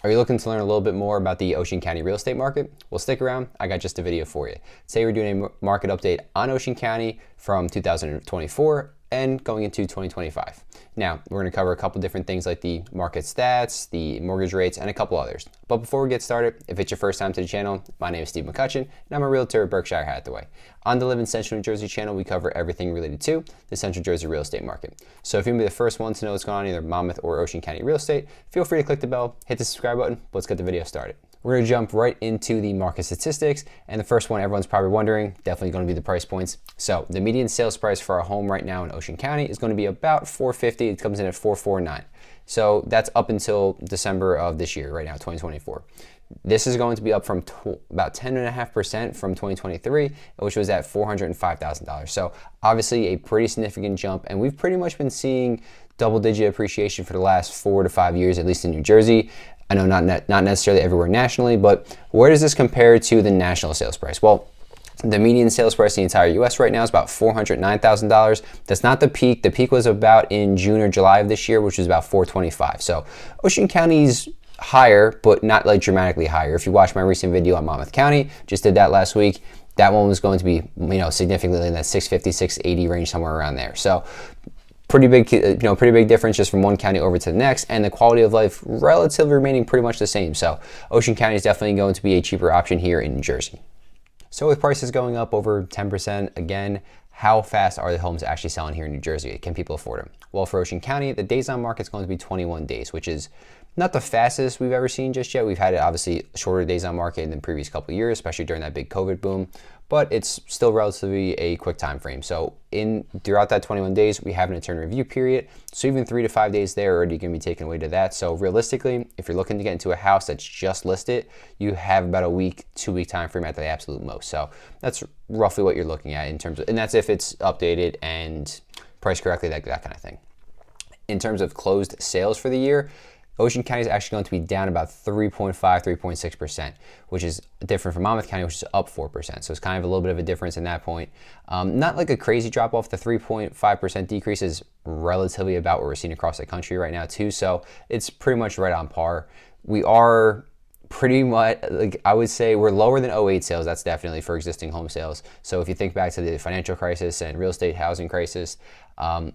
Are you looking to learn a little bit more about the Ocean County real estate market? Well, stick around. I got just a video for you. Today we're doing a market update on Ocean County from 2024 and going into 2025. Now, we're going to cover a couple different things like the market stats, the mortgage rates, and a couple others. But before we get started, if it's your first time to the channel, my name is Steve McCutcheon, and I'm a realtor at Berkshire Hathaway. On the Live in Central New Jersey channel, we cover everything related to the Central Jersey real estate market. So if you're going to be the first one to know what's going on in either Monmouth or Ocean County real estate, feel free to click the bell, hit the subscribe button. Let's get the video started. We're going to jump right into the market statistics, and the first one everyone's probably wondering, definitely going to be the price points. So the median sales price for a home right now in Ocean County is going to be about $450. It comes in at $449. So that's up until December of this year, right now, 2024. This is going to be up from about 10.5% from 2023, which was at $405,000. So obviously a pretty significant jump, and we've pretty much been seeing double-digit appreciation for the last 4 to 5 years, at least in New Jersey. I know not necessarily everywhere nationally, but where does this compare to the national sales price? Well, the median sales price in the entire U.S. right now is about $409,000. That's not the peak. The peak was about in June or July of this year, which was about $425,000. So Ocean County's higher, but not like dramatically higher. If you watch my recent video on Monmouth County, just did that last week, that one was going to be, significantly in that 650, 680 range, somewhere around there. So pretty big difference just from one county over to the next, and the quality of life relatively remaining pretty much the same. So Ocean County is definitely going to be a cheaper option here in New Jersey. So with prices going up over 10%, again, how fast are the homes actually selling here in New Jersey? Can people afford them? Well, for Ocean County, the days on market is going to be 21 days, which is not the fastest we've ever seen just yet. We've had obviously shorter days on market in the previous couple of years, especially during that big COVID boom, but it's still relatively a quick time frame. So throughout that 21 days, we have an attorney review period. So even 3 to 5 days there are already going to be taken away to that. So realistically, if you're looking to get into a house that's just listed, you have about a week, 2-week time frame at the absolute most. So that's roughly what you're looking at in terms of, and that's if it's updated and priced correctly, that kind of thing. In terms of closed sales for the year, Ocean County is actually going to be down about 3.5, 3.6%, which is different from Monmouth County, which is up 4%. So it's kind of a little bit of a difference in that point. Not like a crazy drop off. The 3.5% decrease is relatively about what we're seeing across the country right now too. So it's pretty much right on par. We are pretty much, I would say we're lower than 08 sales. That's definitely for existing home sales. So if you think back to the financial crisis and real estate housing crisis,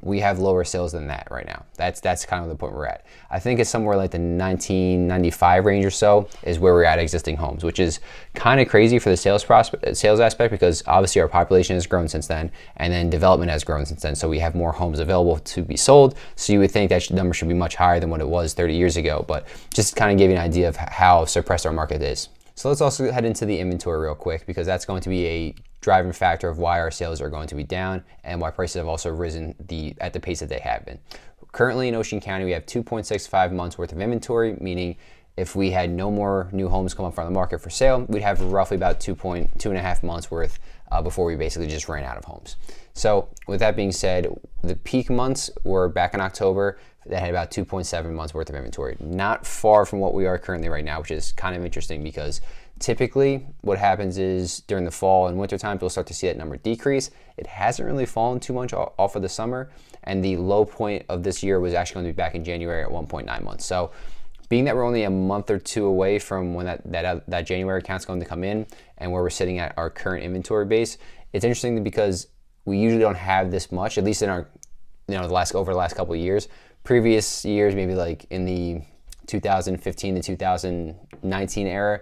we have lower sales than that right now. That's kind of the point we're at. I think it's somewhere like the 1995 range or so is where we're at existing homes, which is kind of crazy for the sales aspect, because obviously our population has grown since then, and then development has grown since then. So we have more homes available to be sold. So you would think that number should be much higher than what it was 30 years ago, but just kind of give you an idea of how suppressed our market is. So let's also head into the inventory real quick, because that's going to be a driving factor of why our sales are going to be down and why prices have also risen at the pace that they have been. Currently in Ocean County, we have 2.65 months worth of inventory, meaning if we had no more new homes come up from the market for sale, we'd have roughly about 2.5 months worth before we basically just ran out of homes. So with that being said, the peak months were back in October. That had about 2.7 months worth of inventory. Not far from what we are currently right now, which is kind of interesting, because typically what happens is during the fall and winter times, we'll start to see that number decrease. It hasn't really fallen too much off of the summer, and the low point of this year was actually going to be back in January at 1.9 months. So being that we're only a month or two away from when that January count's going to come in and where we're sitting at our current inventory base, it's interesting because we usually don't have this much, at least in our, over the last couple of years. Previous years, maybe like in the 2015 to 2019 era,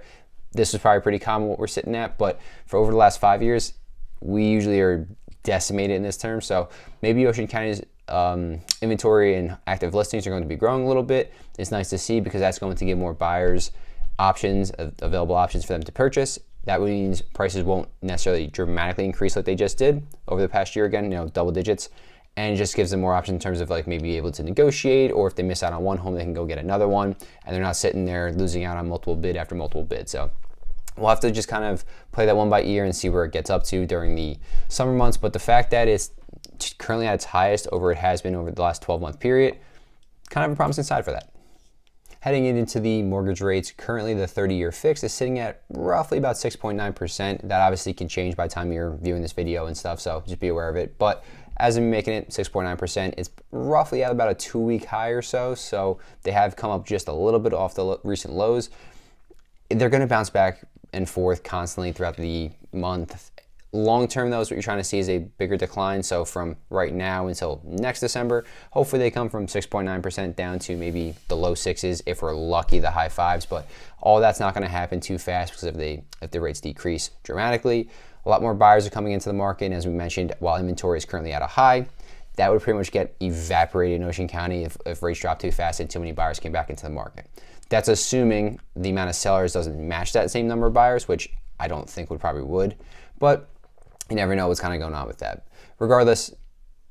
this was probably pretty common what we're sitting at. But for over the last 5 years, we usually are decimated in this term. So maybe Ocean County's inventory and active listings are going to be growing a little bit. It's nice to see, because that's going to give more buyers options, available options for them to purchase. That means prices won't necessarily dramatically increase like they just did over the past year, again, double digits. And it just gives them more options in terms of like maybe able to negotiate, or if they miss out on one home, they can go get another one, and they're not sitting there losing out on multiple bid after multiple bid. So we'll have to just kind of play that one by ear and see where it gets up to during the summer months. But the fact that it's currently at its highest over it has been over the last 12-month period, kind of a promising side for that. Heading into the mortgage rates, currently the 30-year fix is sitting at roughly about 6.9%. That obviously can change by the time you're viewing this video and stuff, so just be aware of it. But as I'm making it 6.9%, it's roughly at about a 2-week high or so. So they have come up just a little bit off the recent lows. They're going to bounce back and forth constantly throughout the month. Long term, though, is what you're trying to see is a bigger decline. So from right now until next December, hopefully they come from 6.9% down to maybe the low 6s, if we're lucky, the high 5s. But all that's not going to happen too fast, because if the rates decrease dramatically, a lot more buyers are coming into the market. And as we mentioned, while inventory is currently at a high, that would pretty much get evaporated in Ocean County if rates drop too fast and too many buyers came back into the market. That's assuming the amount of sellers doesn't match that same number of buyers, which I don't think probably would. But you never know what's kind of going on with that. Regardless,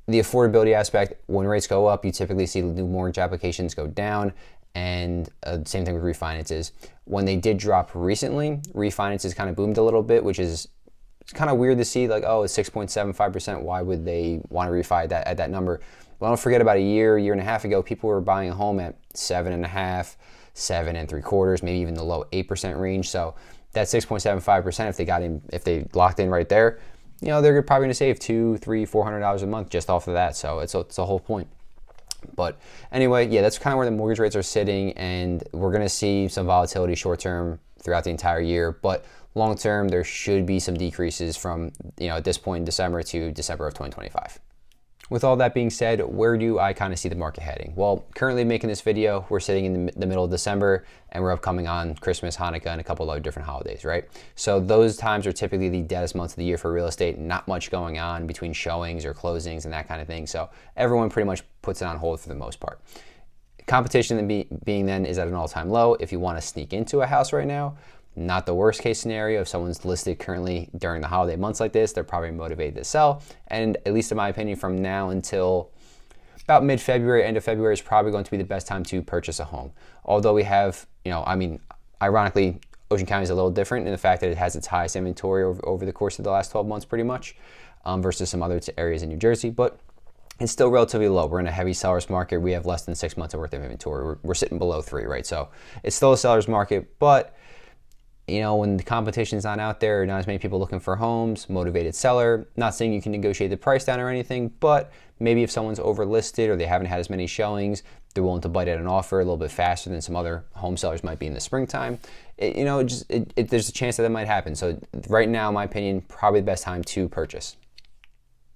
the affordability aspect, when rates go up, you typically see new mortgage applications go down, and same thing with refinances. When they did drop recently, refinances kind of boomed a little bit, which is kind of weird to see, like, oh, it's 6.75%. Why would they want to refi that at that number? Well, don't forget, about a year and a half ago, people were buying a home at 7.5%, 7.75%, maybe even the low 8% range. So that 6.75%, if they locked in right there, you know, they're probably going to save $200, $300, $400 a month just off of that. So it's a whole point. But anyway, yeah, that's kind of where the mortgage rates are sitting, and we're going to see some volatility short term throughout the entire year. But long term, there should be some decreases from, you know, at this point in December to December of 2025. With all that being said, where do I kind of see the market heading? Well, currently making this video, we're sitting in the middle of December, and we're upcoming on Christmas, Hanukkah, and a couple of different holidays, right? So those times are typically the deadest months of the year for real estate. Not much going on between showings or closings and that kind of thing. So everyone pretty much puts it on hold for the most part. Competition being then is at an all-time low. If you want to sneak into a house right now, not the worst case scenario. If someone's listed currently during the holiday months like this, they're probably motivated to sell. And at least in my opinion, from now until about mid-February, end of February is probably going to be the best time to purchase a home. Although we have, you know, I mean, ironically, Ocean County is a little different in the fact that it has its highest inventory over the course of the last 12 months pretty much, versus some other areas in New Jersey. But it's still relatively low. We're in a heavy seller's market. We have less than 6 months worth of inventory. We're sitting below 3, right? So it's still a seller's market, but you know, when the competition's not out there, not as many people looking for homes, motivated seller. Not saying you can negotiate the price down or anything, but maybe if someone's overlisted or they haven't had as many showings, they're willing to bite at an offer a little bit faster than some other home sellers might be in the springtime. There's a chance that might happen. So right now, in my opinion, probably the best time to purchase.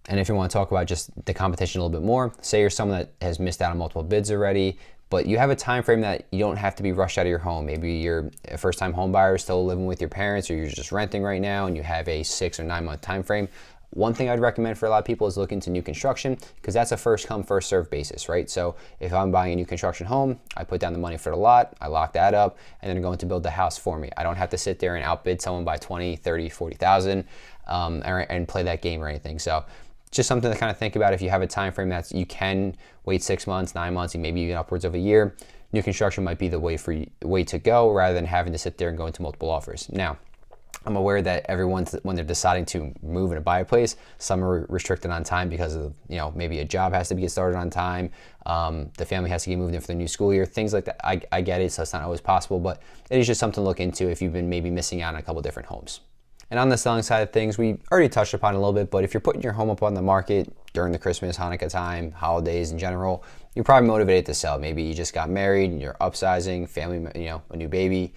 And if you want to talk about just the competition a little bit more, say you're someone that has missed out on multiple bids already, but you have a time frame that you don't have to be rushed out of your home. Maybe you're a first-time home buyer still living with your parents, or you're just renting right now and you have a 6 or 9 month time frame. One thing I'd recommend for a lot of people is looking to new construction, because that's a first come, first serve basis, right? So if I'm buying a new construction home, I put down the money for the lot, I lock that up, and then they're going to build the house for me. I don't have to sit there and outbid someone by 20, 30, 40,000 and play that game or anything. So just something to kind of think about. If you have a time frame that you can wait 6 months, 9 months, and maybe even upwards of a year, new construction might be the way to go, rather than having to sit there and go into multiple offers. Now, I'm aware that everyone's, when they're deciding to move and buy a place, some are restricted on time because of, you know, maybe a job has to get started on time, the family has to get moved in for the new school year, things like that. I get it, so it's not always possible, but it is just something to look into if you've been maybe missing out on a couple different homes. And on the selling side of things, we already touched upon it a little bit, but if you're putting your home up on the market during the Christmas, Hanukkah time, holidays in general, you're probably motivated to sell. Maybe you just got married and you're upsizing, family, you know, a new baby.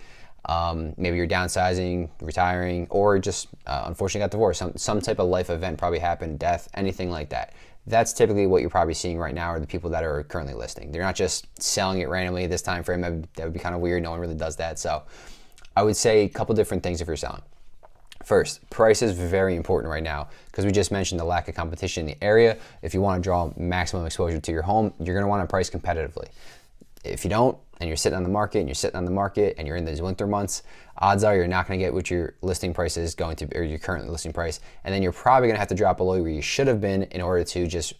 Maybe you're downsizing, retiring, or just unfortunately got divorced. Some type of life event probably happened, death, anything like that. That's typically what you're probably seeing right now, are the people that are currently listing. They're not just selling it randomly at this time frame. That would be kind of weird. No one really does that. So I would say a couple different things if you're selling. First, price is very important right now, because we just mentioned the lack of competition in the area. If you want to draw maximum exposure to your home, you're going to want to price competitively. If you don't, and you're sitting on the market and you're in these winter months, odds are you're not going to get what your listing price is going to be, or your current listing price, and then you're probably going to have to drop below where you should have been in order to just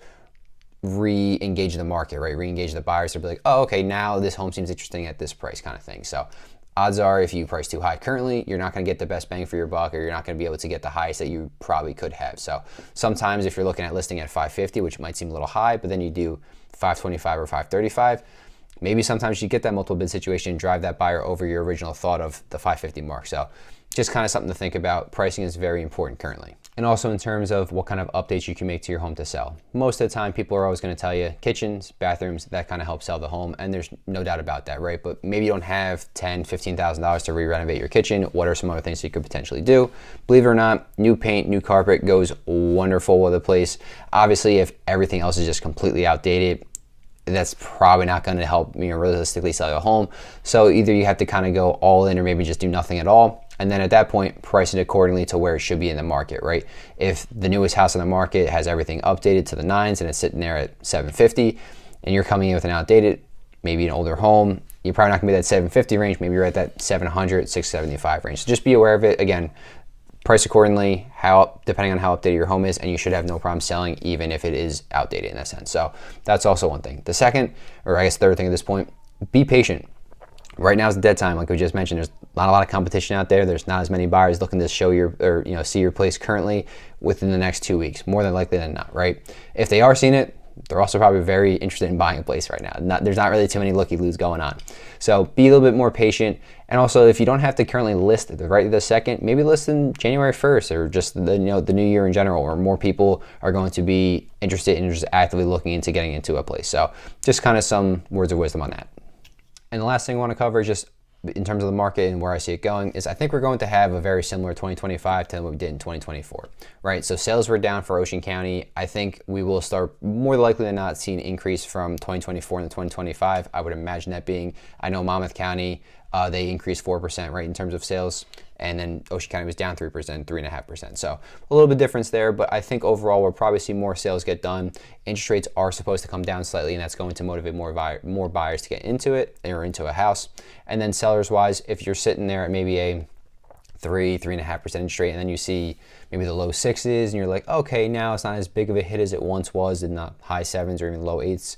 re-engage the market, right? Re-engage the buyers to be like, oh, okay, now this home seems interesting at this price, kind of thing. So odds are, if you price too high currently, you're not going to get the best bang for your buck, or you're not going to be able to get the highest that you probably could have. So sometimes if you're looking at listing at 550, which might seem a little high, but then you do 525 or 535, maybe sometimes you get that multiple bid situation and drive that buyer over your original thought of the 550 mark. So just kind of something to think about. Pricing is very important currently. and also in terms of what kind of updates you can make to your home to sell. Most of the time, people are always going to tell you kitchens, bathrooms, that kind of helps sell the home, and there's no doubt about that, right? But maybe you don't have $10,000, $15,000 to re-renovate your kitchen. What are some other things you could potentially do? Believe it or not, new paint, new carpet goes wonderful with a place. Obviously, if everything else is just completely outdated, that's probably not going to help realistically sell your home. So either you have to kind of go all in or maybe just do nothing at all. And then at that point, price it accordingly to where it should be in the market, right? If the newest house on the market has everything updated to the nines and it's sitting there at $750 and you're coming in with an outdated, maybe an older home, you're probably not gonna be that $750 range. Maybe you're at that $700, $675 range. So just be aware of it. Again, price accordingly, depending on how updated your home is, and you should have no problem selling even if it is outdated in that sense. So that's also one thing. The second, or I guess third thing at this point, be patient. Right now is the dead time, like we just mentioned. There's not a lot of competition out there. There's not as many buyers looking to show see your place currently within the next 2 weeks, more than likely than not, right? If they are seeing it, they're also probably very interested in buying a place right now. There's not really too many looky-loos going on. So be a little bit more patient. And also, if you don't have to currently list it right this second, maybe list in January 1st or just the new year in general, where more people are going to be interested in just actively looking into getting into a place. So just kind of some words of wisdom on that. And the last thing I want to cover is just in terms of the market and where I see it going is I think we're going to have a very similar 2025 to what we did in 2024, right? So sales were down for Ocean County. I think we will start more likely than not seeing an increase from 2024 into 2025. I would imagine that being, I know Monmouth County, they increased 4%, right, in terms of sales. And then Ocean County was down 3%, 3.5%. So a little bit difference there, but I think overall we'll probably see more sales get done. Interest rates are supposed to come down slightly, and that's going to motivate more buyers to get into it or into a house. And then sellers wise, if you're sitting there at maybe a 3.5% interest rate, and then you see maybe the low sixes, and you're like, okay, now it's not as big of a hit as it once was, in the high sevens or even low eights.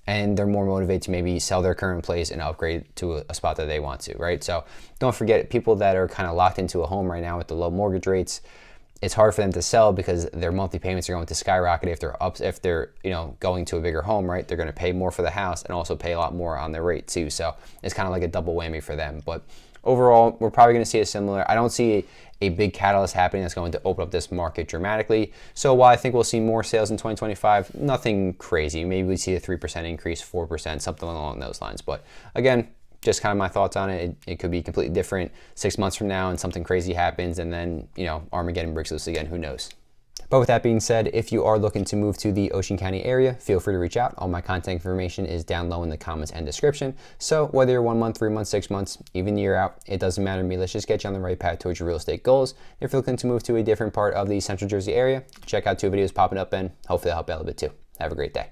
And they're more motivated to maybe sell their current place and upgrade to a spot that they want to, right? So don't forget, people that are kind of locked into a home right now with the low mortgage rates, it's hard for them to sell because their monthly payments are going to skyrocket if they're going to a bigger home, right? They're going to pay more for the house and also pay a lot more on their rate too. So it's kind of like a double whammy for them. But overall, we're probably going to see a similar. I don't see a big catalyst happening that's going to open up this market dramatically. So while I think we'll see more sales in 2025, nothing crazy. Maybe we see a 3% increase, 4%, something along those lines. But again, just kind of my thoughts on it. It could be completely different 6 months from now and something crazy happens and then, Armageddon breaks loose again. Who knows? But with that being said, if you are looking to move to the Ocean County area, feel free to reach out. All my contact information is down low in the comments and description. So whether you're 1 month, 3 months, 6 months, even a year out, it doesn't matter to me. Let's just get you on the right path towards your real estate goals. If you're looking to move to a different part of the Central Jersey area, check out 2 videos popping up and hopefully they'll help you out a little bit too. Have a great day.